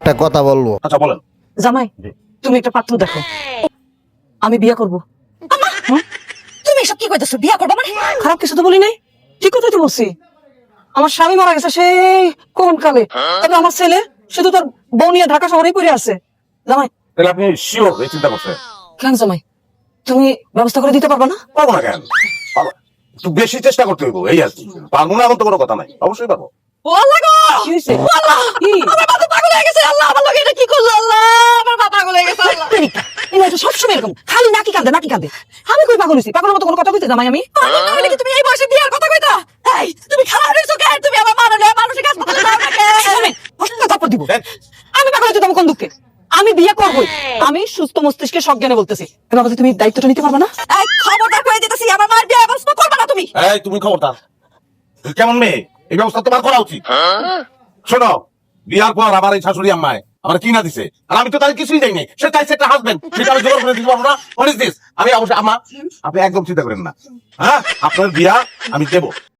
একটা কথা বলবো। আচ্ছা বলেন। জামাই তুমি একটা পাত্র দেখো, আমি বিয়ে করব। তুমি এসব কি কইতেছো? বিয়া করবা মানে? খারাপ কিছু তো বলি নাই, ঠিক কথাই তো বলছি। আমার স্বামী মারা গেছে সেই কোন কালে, তবে আমার ছেলে সে তো তার বউ নিয়ে ঢাকা শহরেই পড়ে আছে। জামাই তাহলে আপনি শিওর এই চিন্তা করছেন? কেন জামাই, তুমি ব্যবস্থা করে দিতে পারবা না? পারবো না কেন? পারবো। একটু বেশি চেষ্টা করতে হইব, এই আর কি। পারবো না এমন তো কোনো কথা নাই, অবশ্যই পারবো। ও আল্লাহ গো! কি হয়েছে? আল্লাহ! কি? আমার বাবা পাগল হয়ে গেছে। আল্লাহ, আমার লগে এটা কি করলো? আল্লাহ, আমার বাবা পাগল হয়ে গেছে। আল্লাহ! এরা তো সবসময় এরকম, খালি নাকি কান্দে নাকি কান্দে। আমি কই পাগল হইছি? পাগলের মতো কোনো কথা কইতে জামাই আমি? পাগল না হলে কি তুমি এই বয়সে বিয়ার কথা কইতা? এই, তুমি খারাপ হইছো কেন? তুমি আমার মা নলে মানুষের কাছে কথা দাও না কেন? হঠাৎ থাপ্পড় দিব। আমি পাগল হইতে তোমার কোন দুঃখে? আমি বিয়ে করবই। আমি সুস্থ মস্তিষ্কে সজ্ঞানে বলতেছি। বাবা তুমি দায়িত্বটা নিতে পারবে না? এই, খবরদার করে দিতেছি, আমার মার বিয়ে ব্যবস্থা করবা না তুমি। এই তুমি খবরদার। তুই কেমন মেয়ে? এই ব্যবস্থা তোমার করা উচিত। শোনো, বিয়ার পর আমার এই শাশুড়ি আম্মায় আমার কি না দিছে, আর আমি তো তাদের কিছুই দেই নাই। সে চাইছে একটা হাজবেন্ড, সেটা আমি জোর করে দিতে পারবো না। What is this? আমি অবশ্যই আম্মা, আপনি একদম চিন্তা করেন না। হ্যাঁ, আপনার বিয়া আমি দেবো।